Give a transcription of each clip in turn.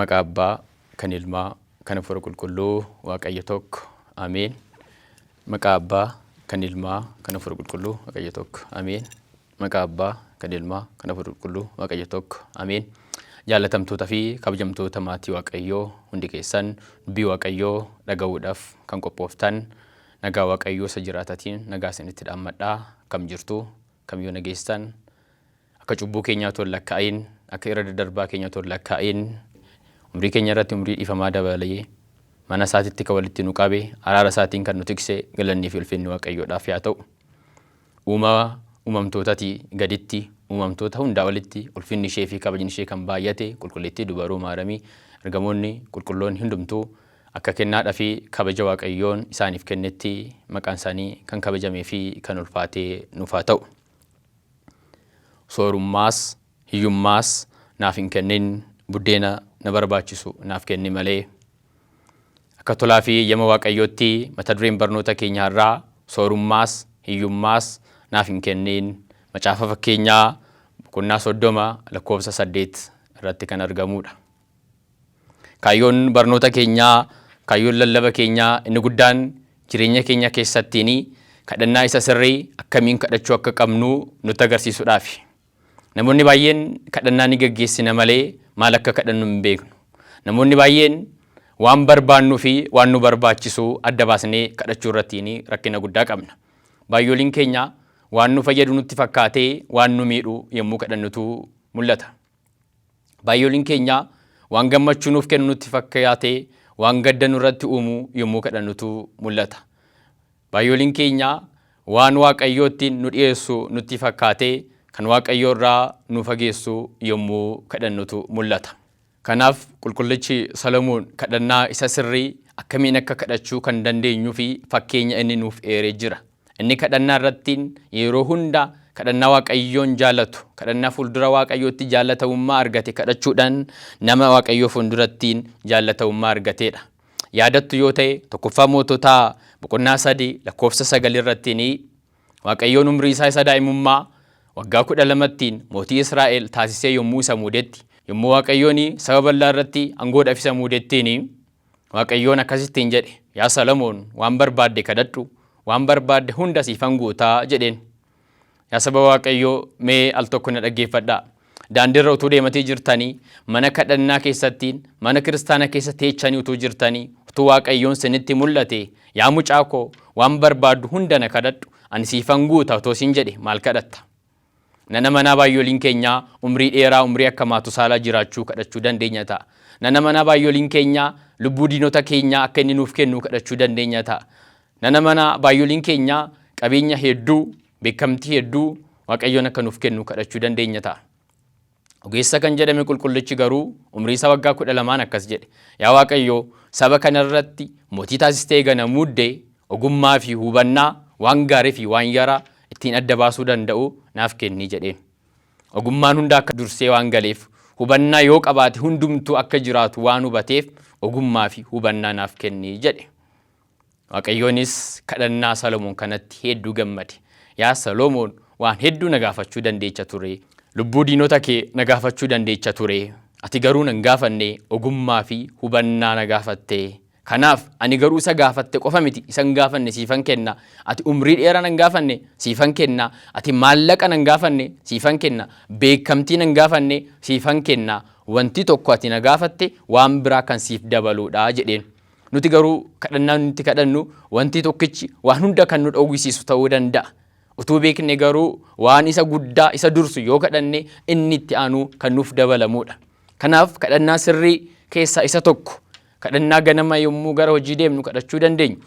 Maqaa Abbaa, kan Ilmaa, kan Hafuura Qulqulluu, Waaqayyo tokko. Ameen. Maqaa Abbaa, kan Ilmaa, kan Hafuura Qulqulluu, Waaqayyo tokko. Ameen. Maqaa Abbaa, kan Ilmaa, kan Hafuura Qulqulluu, Waaqayyo tokko. Ameen. Jaalatamtoota fi kabajamtoota maatii Waaqayyoo hundi keessan dubbii Waaqayyoo dhaga'uudhaaf kan qophooftan, nagaa Waaqayyoo isa jiraatatiin nagaa isinitti dhaammadhaa. Kam jirtu, kam yoo nageessan, akka cubbuu keenyaa toon lakkaa'in, akka irra daddarbaa keenyaa toon lakkaa'in, umrii keenya irratti umrii dhiifamaa dabalee mana isaatitti kan walitti nu qabe, araara isaatiin kan nu tikse, galannii fi ulfinni Waaqayyoodhaaf yaa ta'u. Uumamtootati gaditti, uumamtoota hundaa walitti ulfinni ishee fi kabajni ishee kan baay'ate, qulqullittii dubaruu maaramii, ergamoonni qulqulloonni hundumtuu akka kennaadhaa fi kabaja Waaqayyoon isaaniif kennetti maqaan isaanii kan kabajamee fi kan ulfaatee nuuf haa ta'u. Soorummaas, hiyyummaas naaf hin kennin, buddeena na barbaachisu naaf kenni malee. Akka tolaa fi yama Waaqayyootti mata dureen barnoota keenyaa irraa soorummaas, hiyyummaas naaf hin kennin, macaafa fakkeenyaa boqonnaa 30:8 irratti kan argamudha. Kaayyoon barnoota keenyaa, kaayyoon lallaba keenyaa inni guddaan jireenya keenya keessattiin kadhannaa isa sirrii akkamiin kadhachuu akka qabnu nutti agarsiisuudhaafi. Namoonni baay'een kadhannaa ni gaggeessina malee maal akka kadhannu hin beeknu. Namoonni baay'een waan barbaannuu fi waan nu barbaachisu adda baasnee kadhachuu irratti rakkina guddaa qabna. Baay'ooliin keenya waan nu fayyadu nutti fakkaatee waan nu miidhu yommuu kadhannutu mul'ata. Baay'ooliin keenya waan gammachuu nuuf kennu nutti fakkaatee waan gadda nurratti uumu yommuu kadhannutu mul'ata. Baay'ooliin keenya waan Waaqayyootti nu dhiyeessu nutti fakkaatee kan Waaqayyoo irraa nu fageessu yommuu kadhannutu mul'ata. Kanaaf qulqullichi Salomoon kadhannaa isa sirrii akkamiin akka kadhachuu kan dandeenyuu fi fakkeenya inni nuuf eeree jira. Inni kadhannaa irratti yeroo hunda kadhannaa Waaqayyoon jaallatu, kadhannaa fuuldura Waaqayyootti jaallatamummaa argate kadhachuudhaan nama Waaqayyoo fuulduratti jaallatamummaa argateedha. Yaadattu yoo ta'e tokkoffaa Moototaa boqonnaa 3:9 irratti Waaqayyoon umrii isaa isa daa'imummaa waggaa 12 mootii Israa'el taasisee yommuu isa muudetti, yommuu Waaqayyoon saba bal'aa irratti aangoodhaaf isa muudettiin Waaqayyoon akkasittiin jedhe, yaa Salomoon waan barbaadde kadhadhu, waan barbaadde hunda siifan guutaa jedheen. Yaa saba Waaqayyoo mee al tokko na dhaggeeffadhaa. Daandiirra utuu deematee jirtanii, mana kadhannaa keessatti, mana kiristaana keessatti teechanii utuu jirtanii, utuu Waaqayyoon isinitti mul'ate, yaa mucaa koo waan barbaaddu hunda na kadhadhu, ani siifan guuta otoo siin jedhe maal kadhatta? Nana manaa baay'ooliin keenyaa umrii dheeraa, umrii akka Maatusaalaa jiraachuu kadhachuu dandeenya ta'a. Nana manaa baay'ooliin keenyaa lubbuu diinota keenyaa akka inni nuuf kennu kadhachuu dandeenya ta'a. Nana manaa baay'ooliin keenyaa qabeenya hedduu, beekamtii hedduu Waaqayyoon akka nuuf kennu kadhachuu dandeenya ta'a. Ogeessa kan jedhame qulqullichi garuu umrii isaa waggaa 12 akkas jedhe, yaa Waaqayyoo saba kanarratti mootii taasistee gana muuddee ogummaa fi hubannaa waan gaarii fi waan yaraa ittiin adda baasuu danda'u naaf kenni jedheen. Ogummaan hunda akka dursee waan galeef, hubannaa yoo qabaate hundumtuu akka jiraatu waan hubateef ogummaa fi hubannaa naaf kenni jedhe. Waaqayyoonis kadhannaa Salomoon kanatti hedduu gammade. Yaa Salomoon waan hedduu na gaafachuu dandeecha ture. Lubbuu diinota kee na gaafachuu dandeecha ture. Ati garuu nan gaafanne ogummaa fi hubannaa na gaafatte. Kanaaf ani garuu isa gaafatte qofa miti, isan gaafanne siifan kenna. Ati umrii dheeraa nan gaafanne siifan kenna. Ati maallaqa nan gaafanne siifan kenna. Beekamtii nan gaafanne siifan kenna. Wanti tokko ati na gaafatte waan biraa kan siif dabaluudha jedheen. Nuti garuu kadhannaa nuti kadhannu wanti tokkichi waan hunda kan nu dhowwisiisu ta'uu danda'a. Utuu beekne garuu waan isa guddaa isa dursu yoo kadhanne inni itti aanu kan nuuf dabalamuudha. Kanaaf kadhannaa sirrii keessaa isa tokko. Kadhannaa ganama yommuu gara hojii deemnu kadhachuu dandeenyu,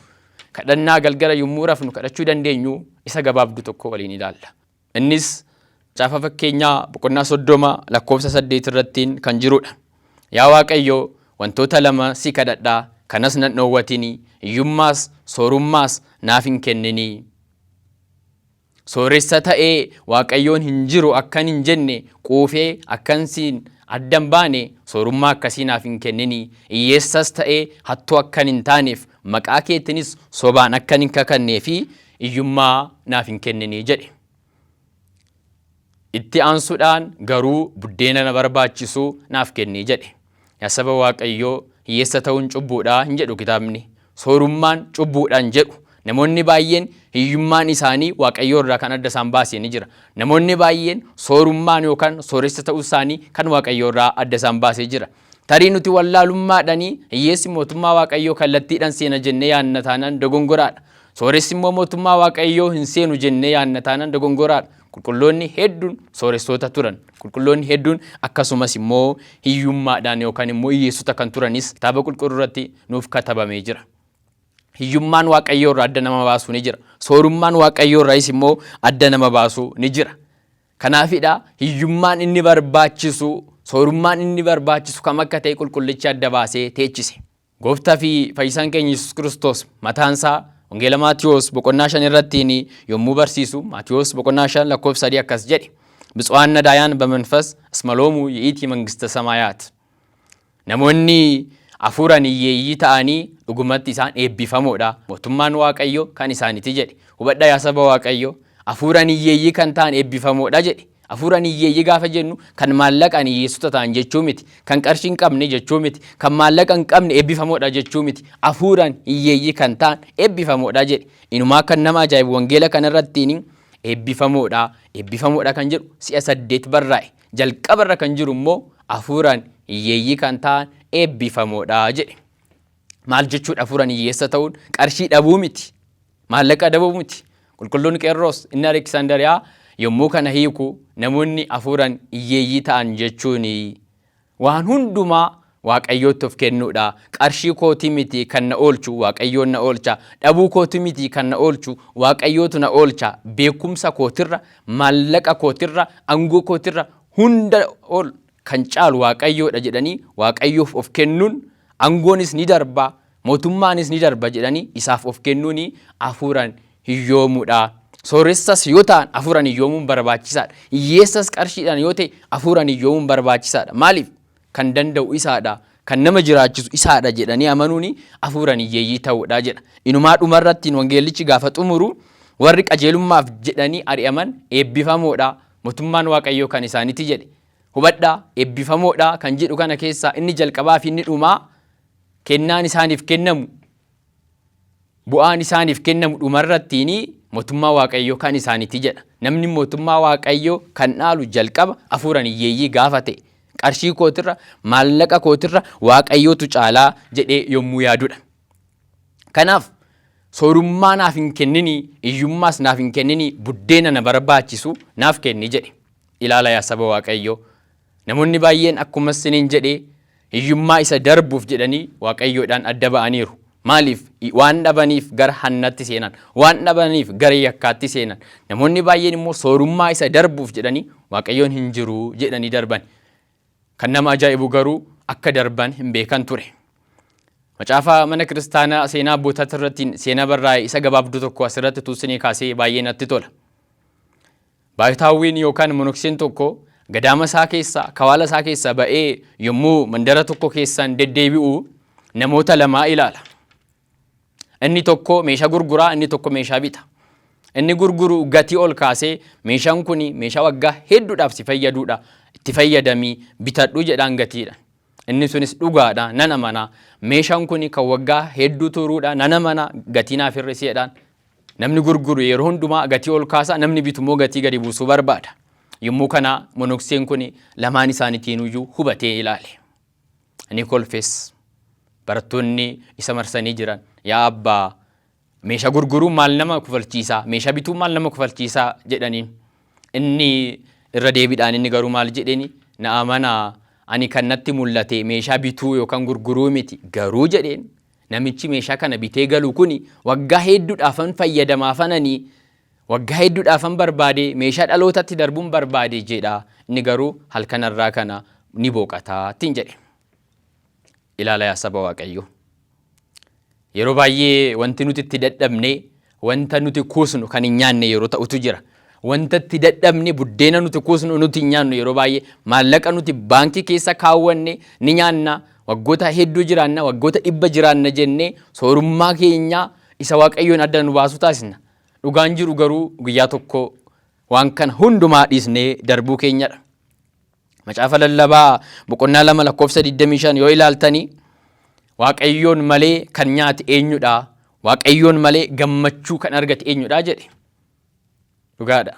kadhannaa galgala yommuu rafnu kadhachuu dandeenyu isa gabaabduu tokko waliin ilaalla. Innis macaafa fakkeenyaa boqonnaa 30:8 irratti kan jirudha. Yaa Waaqayyoo wantoota lama si kadhadhaa, kanas nan dhoowwatinii, hiyyummaas soorummaas naaf hin kenninii. Sooressa ta'ee Waaqayyoon hin jiru akkan hin jenne, quufee akkansiin addan baane soorummaa akkasii naaf hin kenninii. Hiyyeessas ta'ee hattuu akkan hin taaneef, maqaa keetinis sobaan akkan hin kakannee fi hiyyummaa naaf hin kenninii jedhe. Itti aansuudhaan garuu buddeena na barbaachisu naaf kennii jedhe. yaa saba Waaqayyoo hiyyeessa ta'uun cubbuudha hin jedhu kitaabni. Soorummaan cubbuudhaan jedhu. Namoonni baay'een hiyyummaan isaanii Waaqayyoo irraa kan adda isaan baasee ni jira. Namoonni baay'een soorummaan yookaan sooressa ta'uu isaanii kan Waaqayyoo irraa adda isaan baasee jira. Tarii nuti wallaalummaadhaanii hiyyeessi mootummaa Waaqayyoo kallattiidhaan seena jennee yaadna taanaan dogongoraadha. Sooressi immoo mootummaa Waaqayyoo hin seenu jennee yaadna taanaan dogongoraadha. Qulqulloonni hedduun sooressoota turan. Qulqulloonni hedduun akkasumas immoo hiyyummaadhaan yookaan immoo hiyyeessota kan turanis kitaaba qulqulluu irratti nuuf katabamee jira. Hiyyummaan Waaqayyoo irraa adda nama baasuu ni jira. Soorummaan Waaqayyoo irraas immoo adda nama baasuu ni jira. Kanaafidha hiyyummaan inni barbaachisu, soorummaan inni barbaachisu kam akka ta'e qulqullichi adda baasee teechise. Gooftaa fi fayyisaan keenya Yesuus Kiristoos mataansaa Wangeela Maatiyos boqonnaa 5 irratti yommuu barsiisu, Maatiyos boqonnaa 5 lakkoofsa 3 akkas jedhe. ብፁዓን ነዳያን በመንፈስ እስመ ሎሙ ይእቲ መንግሥተ ሰማያት. Namoonni afuuran hiyyeeyyii ta'anii dhugumatti isaan eebbifamoodha. Mootummaan Waaqayyoo kan isaaniiti jedhe. Hubadhaa yaa saba Waaqayyoo, afuuran hiyyeeyyii kan ta'an eebbifamoodha jedhe. Afuuran hiyyeeyyii gaafa jennu kan maallaqaan hiyyeessota ta'an jechuu miti, kan qarshii hin qabne jechuu miti, kan maallaqa hin qabne eebbifamoodha jechuu miti. Afuuran hiyyeeyyii kan ta'an eebbifamoodha jedhe. Inumaa kan nama ajaa'ibu wangeela kanarrattiin eebbifamoodha. Eebbifamoodha kan jedhu si'a 8 barraa'e. Jalqabarra kan jiru immoo afuuran hiyyeeyyii kan ta'an eebbifamoodha jedhe. Maal jechuudha afuuran hiyyeessa ta'uun? Qarshii dhabuu miti, maallaqa dhabuu miti. Qulqulluun Qeerroos inni Aleksandariyaa yommuu kana hiiku namoonni afuuran hiyyeeyyii ta'an jechuun waan hundumaa Waaqayyootti of kennuudha. Qarshii kootii miti kan na oolchu Waaqayyoon na oolcha. Dhabuu kootii miti kan na oolchu Waaqayyootu na oolcha. Beekumsa kootirra, maallaqa kootirra, aangoo kootirra hunda ol kan caalu Waaqayyoodha jedhanii Waaqayyoof of kennuun, aangoonis ni darba, mootummaanis ni darba jedhanii isaaf of kennuun afuuran hiyyoomuudha. Sooressas yoo ta'an afuuran hiyyoomuun barbaachisaadha. Hiyyeessas qarshiidhaan yoo ta'e afuuran hiyyoomuun barbaachisaadha. Maaliif? Kan danda'u isaadha, kan nama jiraachisu isaadha jedhanii amanuun afuuran hiyyeeyyii ta'uudha jedha. Inumaa dhumarratti wangeellichi gaafa xumuru warri qajeelummaaf jedhanii ari'aman eebbifamoodha, mootummaan Waaqayyoo kan isaaniiti jedhe. Hubadhaa, eebbifamoodha kan jedhu kana keessaa inni jalqabaa fi inni dhumaa kennaan isaaniif kennamu, bu'aan isaaniif kennamu dhumarrattiin mootummaa Waaqayyoo kan isaaniiti jedha. Namni mootummaa Waaqayyoo kan dhaalu jalqaba afuuran hiyyeeyyii gaafa ta'e. Qarshii kootirra, maallaqa kootirra Waaqayyootu caalaa jedhee yommuu yaadudha. Kanaaf soorummaa naaf hin kennini, hiyyummaas naaf hin kennini, buddeena na barbaachisu naaf kenni jedhe. Ilaala yaa saba Waaqayyoo. Namoonni baay'een akkuma isiniin jedhee hiyyummaa isa darbuuf jedhanii Waaqayyoodhaan adda ba'aniiru. Maaliif? Waan dhabaniif gara hannatti seenan, waan dhabaniif gara yakkaatti seenan. Namoonni baay'een immoo soorummaa isa darbuuf jedhanii Waaqayyoon hin jiru jedhanii darban. Kan nama ajaa'ibu garuu akka darban hin beekan ture. Macaafa mana kiristaanaa seenaa abbootaa irratti seenaa barraa'e isa gabaabduu tokko asirratti tuusinii kaasee baay'ee natti tola. Baay'itaawwiin yookaan monokseen tokko gadaama isaa keessa, kawaala isaa keessa ba'ee yommuu mandara tokko keessaan deddeebi'u namoota lamaa ilaala. Inni tokko meeshaa gurguraa, inni tokko meeshaa bita. Inni gurguru gatii ol kaasee meeshaan kun meeshaa waggaa hedduudhaaf si fayyaduudha. Itti fayyadamii bitadhu jedhaan gatiidha. Inni sunis dhugaadha, nan amana. Meeshaan kun kan waggaa hedduu turuudha, nan amana, gatii naaf hir'isi jedhaan. Namni gurguru yeroo hundumaa gatii ol kaasa, namni bitu immoo gatii gadi buusuu barbaada. Yommuu kana monokseen kun lamaan isaaniitiin iyyuu hubatee ilaale. Inni kolfes. Barattoonni isa marsanii jiran, yaa abbaa meeshaa gurguruu maal nama kufalchiisaa, meeshaa bituu maal nama kufalchiisaa jedhaniin. Inni irra deebiidhaan inni garuu maal jedheni, na amanaa ani kan natti mul'ate meeshaa bituu yookaan gurguruu miti, garuu jedheen namichi meeshaa kana bitee galu kuni waggaa hedduudhaafan fayyadamaafananii, waggaa hedduudhaafan barbaade, meeshaa dhalootatti darbuun barbaade jedha. Inni garuu halkanarraa kana ni boqataa ittiin jedhe. Ilaala yaa saba Waaqayyoo. Yeroo baay'ee wanti nuti itti dadhabne, wanta nuti kuusnu kan hin nyaanne yeroo ta'utu jira. Wanta itti dadhabne buddeena nuti kuusnu nuti hin nyaannu yeroo baay'ee, maallaqa nuti baankii keessa kaawwanne ni nyaanna, waggoota hedduu jiraanna, waggoota 100 jiraanna jennee soorummaa keenya isa Waaqayyoon adda nu baasu taasisna. Dhugaan jiru garuu guyyaa tokko waan kana hundumaa dhiisnee darbuu keenyadha. Macaafa lallabaa boqonnaa 2 lakkoofsa 25 yoo ilaaltanii Waaqayyoon malee kan nyaate eenyudha? Waaqayyoon malee gammachuu kan argate eenyudha jedhe. Dhugaadha.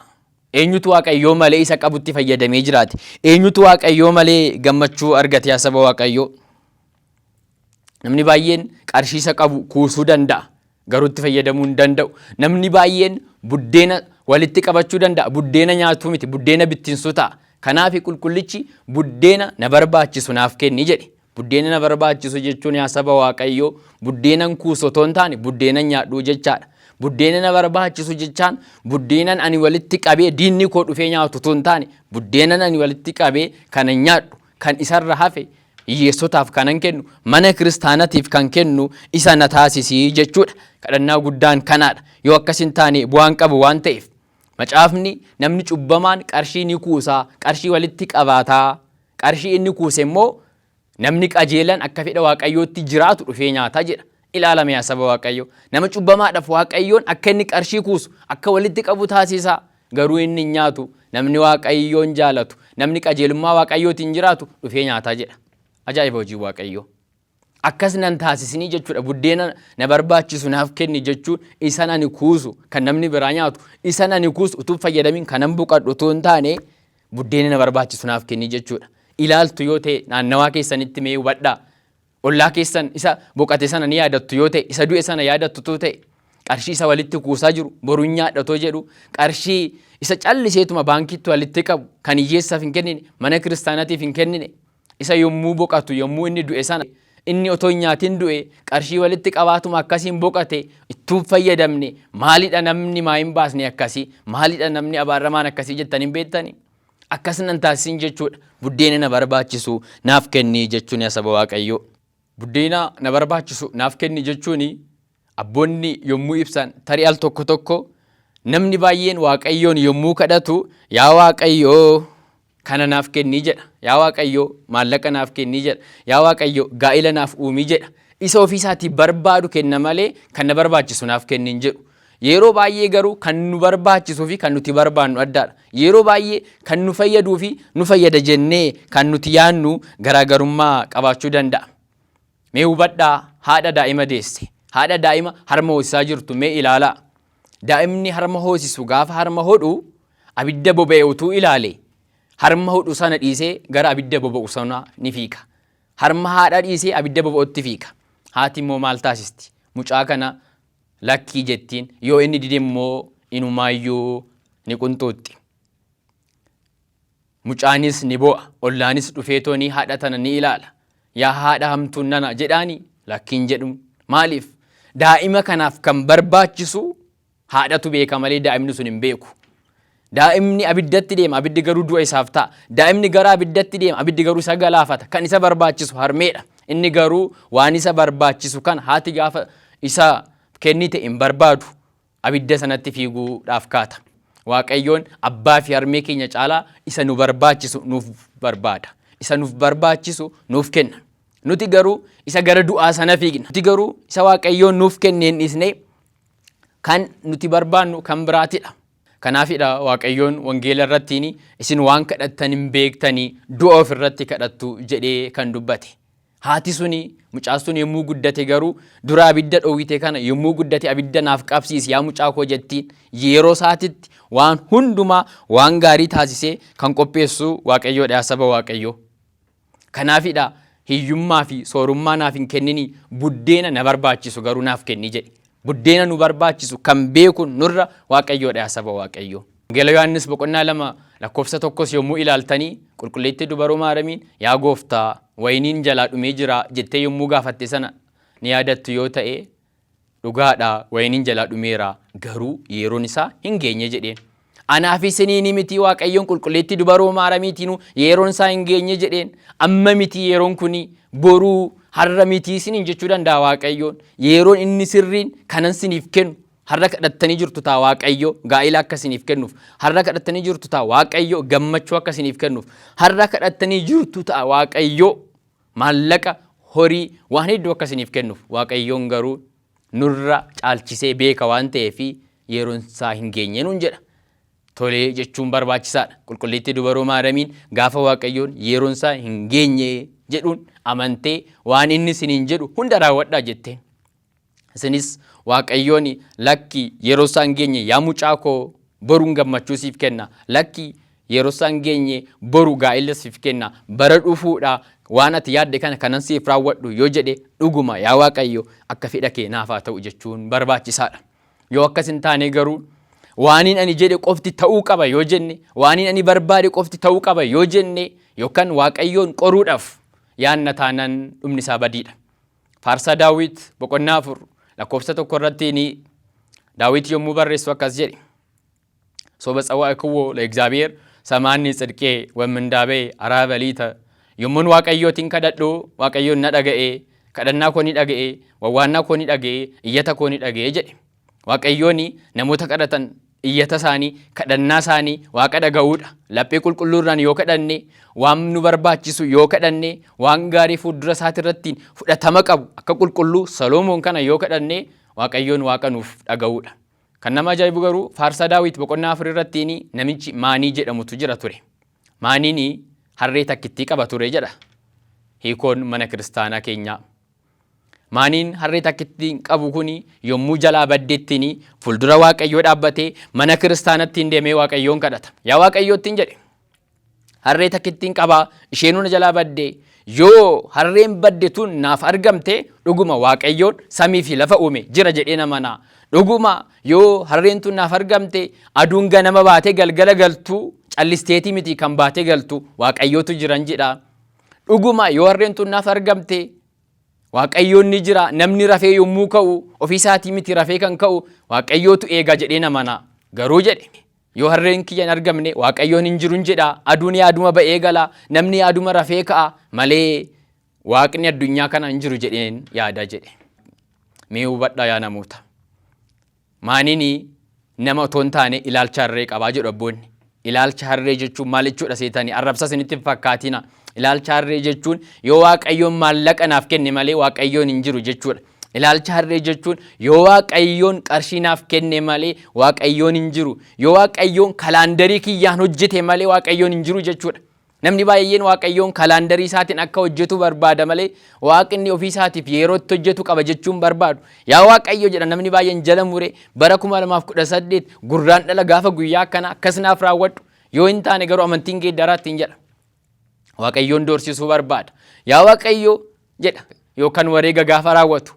Eenyutu Waaqayyoo malee isa qabutti fayyadamee jiraate? Eenyutu Waaqayyoo malee gammachuu argate yaa saba Waaqayyoo? Namni baay'een qarshii isa qabu kuusuu danda'a, garuu itti fayyadamuu hin danda'u. Namni baay'een buddeena walitti qabachuu danda'a, buddeena nyaatuu miti, buddeena bittinsuu ta'a. Kanaaf qulqullichi buddeena na barbaachisu naaf kenni jedhe. Buddeena na barbaachisu jechuun yaa saba Waaqayyoo buddeenan kuusu otoo hin taane buddeena nyaadhuu jechaadha. Buddeena na barbaachisu jechaan buddeenan ani walitti qabee diinni koo dhufee nyaatu otoo hin taane buddeenan ani walitti qabee kana nyaadhu kan isarra hafe hiyyeessotaaf kanan kennu mana kiristaanatiif kan kennu isa na taasisii jechuudha. Kadhannaa guddaan kanaadha. Yoo akkas hin taane bu'aan qabu waan ta'eef macaafni namni cubbamaan qarshii ni kuusaa, qarshii walitti qabaataa, qarshii inni kuuse immoo namni qajeelan akka fedha Waaqayyootti jiraatu dhufee nyaataa jedha. Ilaalame yaa saba Waaqayyoo. Nama cubbamaadhaaf Waaqayyoon akka inni qarshii kuusu akka walitti qabu taasisaa, garuu inni nyaatu. Namni Waaqayyoon jaalatu, namni qajeelummaa Waaqayyootiin jiraatu dhufee nyaataa jedha. Ajaa'iba hojii Waaqayyoo. Akkas nan taasisanii jechuudha. Buddeena na barbaachisu naaf kenni jechuun isa nani kuusu kan namni biraa nyaatu, isa nani kuusu utuu fayyadamin kanan buqadhu utuu hin taane buddeena na barbaachisu naaf kenni jechuudha. Ilaaltu yoo ta'e naannawaa keessanitti mee hubadhaa. Ollaa keessan isa boqate sana ni yaadattu yoo ta'e, isa du'e sana yaadattu ta'e, qarshii isa walitti kuusaa jiru boruun nyaadhatoo jedhu, qarshii isa calliseetuma baankiitti walitti qabu kan hiyyeessaaf hin kennine, mana kiristaanatiif hin kennine, isa yommuu boqatu yommuu inni du'e sana inni otoo nyaatiin du'e qarshii walitti qabaatuma akkasiin boqate ittuu fayyadamne maalidha namni maa hin baasne akkasii, maalidha namni abaaramaan akkasii jettan hin beektani? Akkas nan taasisin jechuudha. Buddeena na barbaachisu naaf kenni jechuun yaa saba Waaqayyoo. Buddeena na barbaachisu naaf kenni jechuun abboonni yommuu ibsan tarii al tokko tokko namni baay'een Waaqayyoon yommuu kadhatu yaa Waaqayyoo kana naaf kenni jedha. Yaa Waaqayyoo maallaqa naaf kenni jedha. Yaa Waaqayyoo gaa'ila naaf uumi jedha. Isa ofiisaatii barbaadu kenna malee kan na barbaachisu naaf kenni hin jedhu. Yeroo baay'ee garuu kan nu barbaachisuu fi kan nuti barbaannu addaadha. Yeroo baay'ee kan nu fayyaduu fi nu fayyada jennee kan nuti yaannu garaagarummaa qabaachuu danda'a. Mee hubadhaa haadha daa'ima deesse. Haadha daa'ima harma hoosisaa jirtu mee ilaalaa. Daa'imni harma hoosisu gaafa harma hodhu abidda boba'e utuu ilaale harma hodhu sana dhiisee gara abidda boba'u sana ni fiiga. Harma haadha dhiisee abidda boba'utti fiiga. Haati immoo maal taasisti? Mucaa kana lakkii jettiin, yoo inni dide immoo inumaayyuu ni qunxuutti. Mucaanis ni bo'a, ollaanis dhufeetoo ni haadha tana ni ilaala. Yaa haadha hamtuun nana jedhaani lakkiin jedhu. Maaliif? Daa'ima kanaaf kan barbaachisu haadhatu beeka malee daa'imni sun hin beeku. Daa'imni abiddatti deema, abiddi garuu du'a isaaf ta'a. Daa'imni gara abiddatti deema, abiddi garuu isa galaafata. Kan isa barbaachisu harmeedha. Inni garuu waan isa barbaachisu kan haati gaafa isa kennite hin barbaadu abidda sanatti fiiguudhaaf kaata. Waaqayyoon abbaa fi harmee keenya caalaa isa nu barbaachisu nuuf barbaada. Isa nuuf barbaachisu nuuf kenna. Nuti garuu isa gara du'aa sana fiigna. Nuti garuu isa Waaqayyoon nuuf kenneen dhiisnee kan nuti barbaannu kan biraatidha. Kanaafidha Waaqayyoon wangeela irrattiin isin waan kadhattan hin beektanii du'a ofirratti kadhattu jedhee kan dubbate. Haati suni mucaa sun yommuu guddate garuu dura abidda dhoowwite kana yommuu guddate abidda naaf qabsiisi yaa mucaa koo jettiin yeroo isaatitti waan hundumaa waan gaarii taasisee kan qopheessu Waaqayyoodha yaa saba Waaqayyoo. Kanaafidha hiyyummaa fi soorummaa naaf hin kennini buddeena na barbaachisu garuu naaf kenni jedhe. Buddeena nu barbaachisu kan beekun nurra Waaqayyoodha yaa saba Waaqayyoo. Wangeela Yohaannis boqonnaa 2 lakkoofsa 1 yommuu ilaaltanii qulqulleettii dubaroo Maaramiin yaa gooftaa wayiniin jalaa dhumee jira jettee yommuu gaafatte sana ni yaadattu yoo ta'e dhugaadha wayiniin jalaa dhumeera garuu yeroon isaa hin geenye jedheen. Anaaf isiniin miti Waaqayyoon qulqulleettii dubaroo Maaramiitiin yeroon isaa hin geenye jedheen. Amma miti yeroon kuni boruu har'a miti isiniin jechuu danda'a Waaqayyoon. Yeroon inni sirriin kanan siniif kennu har'a kadhattanii jirtu ta'a Waaqayyoo gaa'ila akka siniif kennuuf. Har'a kadhattanii jirtu ta'a Waaqayyoo gammachuu akka siniif kennuuf. Har'a kadhattanii jirtu ta'a Waaqayyoo maallaqa horii waan hedduu akka siniif kennuuf. Waaqayyoon garuu nurra caalchisee beeka waan ta'eef yeroon isaa hin geenye nuun jedha. tolee jechuun barbaachisaadha. Qulqullittii dubaroo Maariyaamiin gaafa Waaqayyoon yeroon isaa hin geenye jedhuun amantee waan inni isiniin jedhu hunda raawwadhaa jetteen. Isinis Waaqayyoon lakki yeroo isaa hin geenye yaa mucaa koo boruun gammachuu siif kenna, lakki yeroo isaa hin geenye boru gaa'ila siif kenna, bara dhufuudha waan ati yaadde kana kanan siif raawwadhu yoo jedhe dhuguma yaa Waaqayyo akka fedha kee naaf haa ta'u jechuun barbaachisaadha. Yoo akkas hin taane garuu waaniin ani jedhe qofti ta'uu qaba yoo jenne, waaniin ani barbaade qofti ta'uu qaba yoo jenne yookaan Waaqayyoon qoruudhaaf yaanna taanaan dhumni isaa badiidha. Faarsaa Daawit boqonnaa 4 lakkoofsa 1 irratti Daawit yommuu barreessu akkas jedhe soba ጸዋዕክዎ ለእግዚአብሔር ሰማኒ ጽድቄ ወምንዳቤ አራበሊተ yommuu Waaqayyootiin kadhadhu Waaqayyoon na dhaga'e, kadhannaa koo ni dhaga'e, wawwaannaa koo ni dhaga'e, iyyata koo ni dhaga'e jedhe. Waaqayyoon namoota kadhatan iyyata isaanii, kadhannaa isaanii Waaqa dhaga'uudha. Laphee qulqulluurraan yoo kadhanne, waan nu barbaachisu yoo kadhanne, waan gaarii fuuldura isaati irratti fudhatama qabu akka qulqulluu Solomoon kana yoo kadhanne Waaqayyoon Waaqa nuuf dhaga'uudha. Kan nama ajaa'ibu garuu Faarsaa Daawit boqonnaa 4 irratti namichi Maanii jedhamutu jira ture. Maaniin harree takkittii qaba ture jedha hiikoon mana kiristaanaa keenyaa. Maaniin harree takkittii qabu kun yommuu jalaa baddeettiin fuuldura Waaqayyoo dhaabbatee mana kiristaanatti deemee Waaqayyoon kadhata. Yaa Waaqayyoottiin jedhe harree takkittiin qaba, isheen hunda jalaa baddee yoo harreen badde tun naaf argamte dhuguma Waaqayyoon samii fi lafa uume jira jedhee nama dhuguma yoo harreen tun naaf argamte aduun ganama baatee galgala galtu callisteetii miti kan baatee galtu Waaqayyootu jiran jedha. Dhuguma yoo harreen tun naaf argamte Waaqayyoon ni jira, namni rafee yommuu ka'u ofiisaatii miti rafee kan ka'u Waaqayyootu eega jedhee nama garuu jedhe yoo harreen kiyya hin argamne Waaqayyoon hin jiru jedha. Aduun yaaduma ba'ee gala, namni yaaduma rafee ka'a malee Waaqni addunyaa kana hin jiru jedheen yaada jedhe. Mee hubadhaa yaa namoota. Maaniin nama otoo hin taane ilaalcha harree qabaa jedhu abboonni. Ilaalcha harree jechuun maal jechuudha seetanii arrabsa isinitti hin fakkaatina. Ilaalcha harree jechuun yoo Waaqayyoon maallaqa naaf kenne malee Waaqayyoon hin jiru jechuudha. Ilaalcha harree jechuun yoo Waaqayyoon qarshii naaf kenne malee Waaqayyoon hin jiru. Yoo Waaqayyoon kalaandarii kiyyaan hojjete malee Waaqayyoon hin jiru jechuudha. Namni baay'een Waaqayyoon kalaandarii isaatiin akka hojjetu barbaada malee Waaqni ofii isaatiif yeroo itti hojjetu qaba jechuun barbaadu. Yaa Waaqayyo jedha namni baay'een jala muree bara 2018 gurraan dhala gaafa guyyaa akkana akkasinaaf raawwadhu yoo hin taane garuu amantiin geeddaraatti hin jedha. Waaqayyoon doorsisuu barbaada. Yaa Waaqayyo jedha yookaan wareega gaafa raawwatu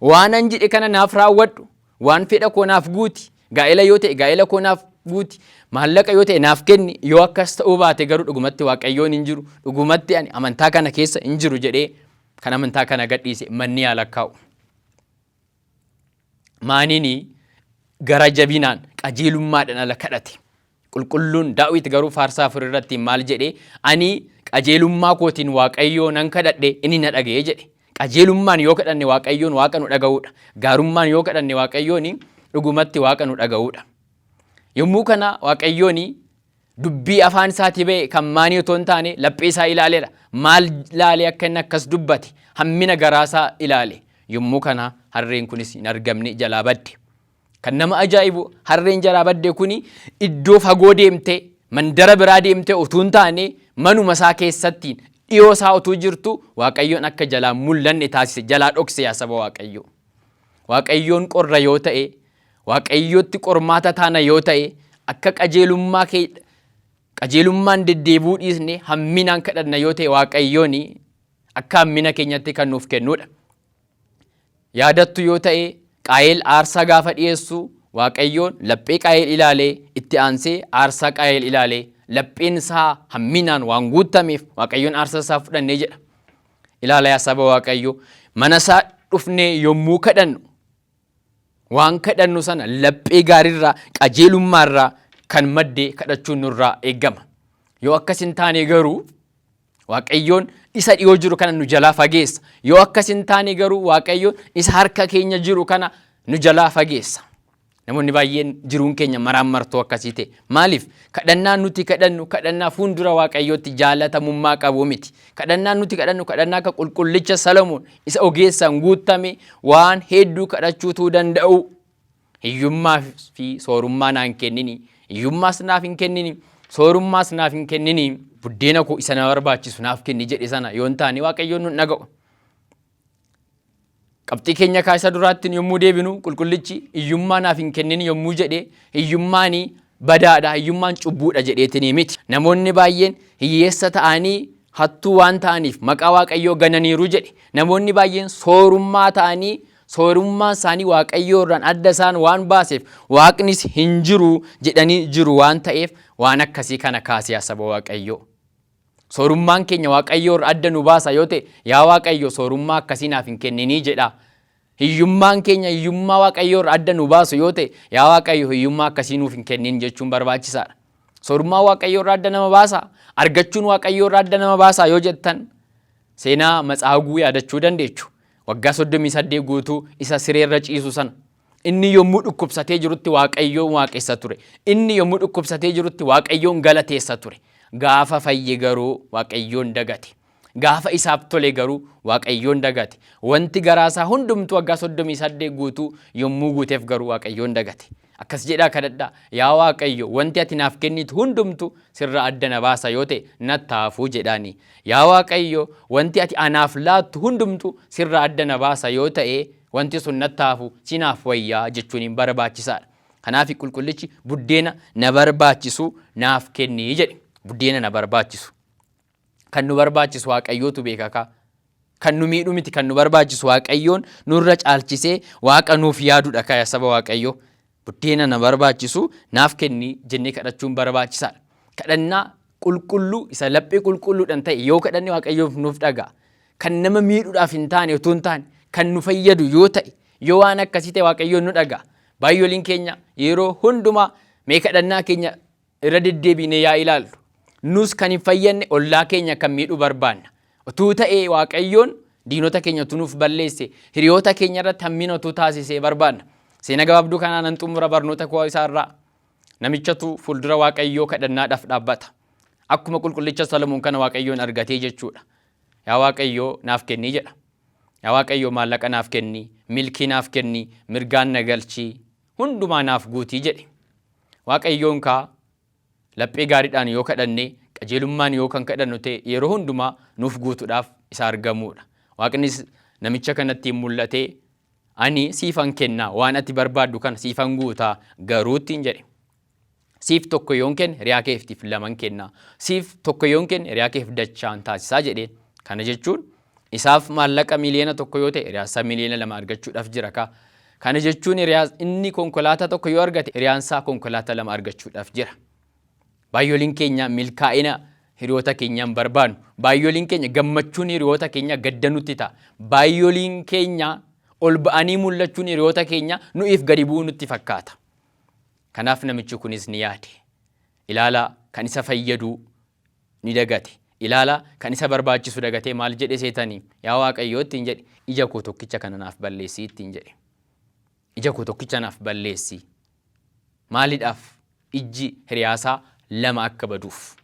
waanan jedhe kana naaf raawwadhu, waan fedha koo naaf guuti, gaa'ela yoo ta'e gaa'ela koo naaf guuti, maallaqa yoo ta'e naaf kenni. Yoo akkas ta'uu baate garuu dhugumatti Waaqayyoon hin jiru, dhugumatti ani amantaa kana keessa hin jiru jedhee kan amantaa kana gadhiise manni haa lakkaa'u. Maaniin gara jabinaan qajeelummaadhaan ala kadhate. Qulqulluun Daawit garuu Faarsaa 4 irratti maal jedhee ani qajeelummaa kootiin Waaqayyoo nan kadhadhe inni na dhaga'e jedhe. Qajeelummaan yoo kadhanne Waaqayyoon Waaqa nu dhaga'uudha. Gaarummaan yoo kadhanne Waaqayyoon dhugumatti Waaqa nu dhaga'uudha. Yommuu kana Waaqayyoon dubbii afaan isaatii ba'e kan Maanii otoo hin taane laphee isaa ilaaleera. Maal ilaalee akka inni akkas dubbate hammina garaasaa ilaale. Yommuu kana harreen kunis hin argamne jalaa badde. Kan nama ajaa'ibu harreen jalaa badde kuni iddoo fagoo deemte mandara biraa deemte utuu hin taane manuma isaa keessatti dhiyoo isaa utuu jirtu Waaqayyoon akka jalaa mul'anne taasise, jalaa dhokse yaa saba Waaqayyoo. Waaqayyoon qorra yoo ta'e, Waaqayyootti qormaata taana yoo ta'e akka qajeelummaan deddeebuu dhiisne hamminaan kadhanna yoo ta'e Waaqayyoon akka hammina keenyatti kan nuuf kennuudha. Yaadattu yoo ta'e Qaayeel aarsaa gaafa dhiyeessu Waaqayyoon laphee Qaayeel ilaalee itti aansee aarsaa Qaayeel ilaalee lapheen isaa hamminaan waan guutameef Waaqayyoon aarsaa isaa fudhannee jedha. Ilaala yaa saba Waaqayyoo, mana isaa dhufnee yommuu kadhannu waan kadhannu sana laphee gaariirraa qajeelummaarraa kan madde kadhachuun nurraa eegama. Yoo akkas hin taane garuu Waaqayyoon isa dhiyoo jiru kana nu jalaa fageessa. Yoo akkas hin taane garuu Waaqayyoon isa harka keenya jiru kana nu jalaa fageessa. Namoonni baay'een jiruun keenya maraan martoo akkasii ta'e. Maaliif? Kadhannaan nuti kadhannu kadhannaa fuuldura Waaqayyootti jaalatamummaa qabu miti. Kadhannaan nuti kadhannu kadhannaa akka qulqullicha Salomoon isa ogeessaan guutame waan hedduu kadhachuutuu danda'u. Hiyyummaa fi soorummaa naan kennini hiyyummaas naaf hin kennini, soorummaas naaf hin kennini, buddeena koo isa na barbaachisu naaf kenni jedhe sana yoo hin taane Waaqayyoon nu dhaga'u. Qabxii keenya kaasa duraatti yommuu deebinu qulqullichi hiyyummaa naaf hin kennini yommuu jedhe hiyyummaan badaadha, hiyyummaan cubbuudha jedheetini miti. Namoonni baay'een hiyyeessa ta'anii hattuu waan ta'aniif maqaa Waaqayyoo gananiiru jedhe. Namoonni baay'een soorummaa ta'anii soorummaan isaanii Waaqayyoo irraan adda isaan waan baaseef Waaqnis hin jiru jedhanii jiru waan ta'eef waan akkasii kana kaasee saba Waaqayyoo. Soorummaan keenya Waaqayyoo irraa adda nu baasa yoo ta'e yaa Waaqayyo soorummaa akkasii naaf hin kenninii jedha. Hiyyummaan keenya hiyyummaa Waaqayyoo irraa adda nu baasu yoo ta'e yaa Waaqayyo hiyyummaa akkasii nuuf hin kennin jechuun barbaachisaadha. Soorummaa Waaqayyoo irraa adda nama baasa, argachuun Waaqayyoo irraa adda nama baasa yoo jettan seenaa Matsaaguu yaadachuu dandeechu. Waggaa 38 guutuu isa sireerra ciisu sana. Inni yommuu dhukkubsatee jirutti Waaqayyoon waaqessa ture. Inni yommuu dhukkubsatee jirutti Waaqayyoon galateessa ture. Gaafa fayye garuu Waaqayyoon dagate. Gaafa isaaf tole garuu Waaqayyoon dagate. Wanti garaasaa hundumtu waggaa 38 guutuu yommuu guuteef garuu Waaqayyoon dagate. Akkas jedhaa kadhadhaa yaa Waaqayyo wanti ati naaf kennitu hundumtu sirra adda na baasa yoo ta'e nattaafuu jedhaani. Yaa Waaqayyo wanti ati anaaf laattu hundumtu sirra adda na baasa yoo ta'e wanti sun nattaafu sinaaf wayyaa jechuun hin barbaachisaadha. Kanaaf qulqullichi buddeena na barbaachisu naaf kennii jedhe. Buddeena na barbaachisu. Kan nu barbaachisu Waaqayyootu beeka. Kan nu miidhu miti kan nu barbaachisu Waaqayyoon nurra caalchisee Waaqa nuuf yaadudha kaya saba Waaqayyoo. Buddeena na barbaachisu naaf kennii jennee kadhachuun barbaachisaadha. Kadhannaa qulqulluu isa laphee qulqulluudhaan ta'e yoo kadhanne Waaqayyoof nuuf dhaga'a. Kan nama miidhuudhaaf hin taane utuu hin taane kan nu fayyadu yoo ta'e yoo waan akkasii ta'e Waaqayyoon nu dhaga'a. Baay'ooliin keenya yeroo hundumaa mee kadhannaa keenya irra deddeebiinee yaa ilaallu. Nus kan hin fayyanne ollaa keenya kan miidhu barbaanna. Utuu ta'ee Waaqayyoon diinota keenya tunuuf balleesse hiriyoota keenya irratti hammina utuu taasisee barbaanna. Seenaa gabaabduu kanaan an xumura barnoota koo isaarraa namichatu fuuldura Waaqayyoo kadhannaadhaaf dhaabbata. Akkuma qulqullicha Salomoon kana Waaqayyoon argatee jechuudha. Yaa Waaqayyoo naaf kennii jedha. Yaa Waaqayyoo maallaqa naaf kennii, milkii naaf kennii, mirgaan na galchii, hundumaa naaf guutii jedhe. Waaqayyoon kaa laphee gaariidhaan yoo kadhanne qajeelummaan yoo kan kadhannu ta'e yeroo hundumaa nuuf guutuudhaaf isa argamuudha. Waaqnis namicha kanatti mul'atee ani siifan kennaa waan ati barbaaddu kana siifan guutaa garuuttiin jedhe. Siif tokko yoon kenne hiriyaa keetiif laman kennaa. Siif tokko yoon kenne hiriyaa keef dachaan taasisaa jedheen. Kana jechuun isaaf maallaqa miliyoona tokko yoo ta'e hiriyaa isaa miliyoona 2 argachuudhaaf jira ka. Kana jechuun hiriyaa inni konkolaataa tokko yoo argate hiriyaan isaa konkolaataa 2 argachuudhaaf jira. Baay'ooliin keenya milkaa'ina hiriyoota keenyaan barbaannu. Baay'ooliin keenya gammachuun hiriyoota keenya gadda nutti ta'a. Baay'ooliin keenya ol ba'anii mul'achuun hiriyoota keenya nu'iif gadi bu'uu nutti fakkaata. Kanaaf namichi kunis ni yaade. Ilaala kan isa fayyadu ni dagate. Ilaala kan isa barbaachisu dagatee maal jedhe seetanii yaa Waaqayyoo ittiin jedhe ija koo tokkicha kana naaf balleessii ittiin jedhe. Ija koo tokkicha naaf balleessii. Maaliidhaaf ijji hiriyaasaa 2 akka baduuf.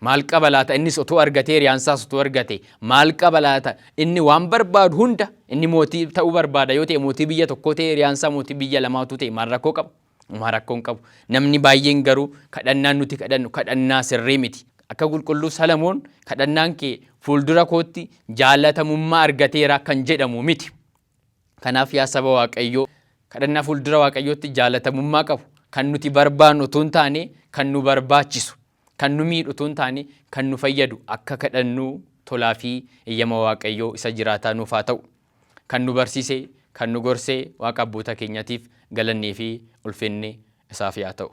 Maal qaba laata innis otoo argatee hiriyaansaas otoo argate maal qaba laata inni waan barbaadu hunda inni mootii ta'uu barbaada yoo ta'e mootii biyya tokkoo ta'e hiriyaansaa mootii biyya lamaatu ta'e maal rakkoo qaba? Uumaa rakkoo hin qabu. Namni baay'een garuu kadhannaan nuti kadhannu kadhannaa sirrii miti. Akka qulqulluu Salamoon kadhannaan kee fuuldura kootti jaalatamummaa argateera kan jedhamu miti. Kanaaf yaa saba Waaqayyoo kadhannaa fuuldura Waaqayyootti jaalatamummaa qabu. Kan nuti barbaannu utuu hin taane kan nu barbaachisu. Kan nu miidhu utuu hin taane kan nu fayyadu akka kadhannu tolaa fi eeyyama Waaqayyoo isa jiraataa nuuf haa ta'u. Kan nu barsiise, kan nu gorsee Waaqa abboota keenyatiif galannee fi ulfinni isaaf haa ta'u.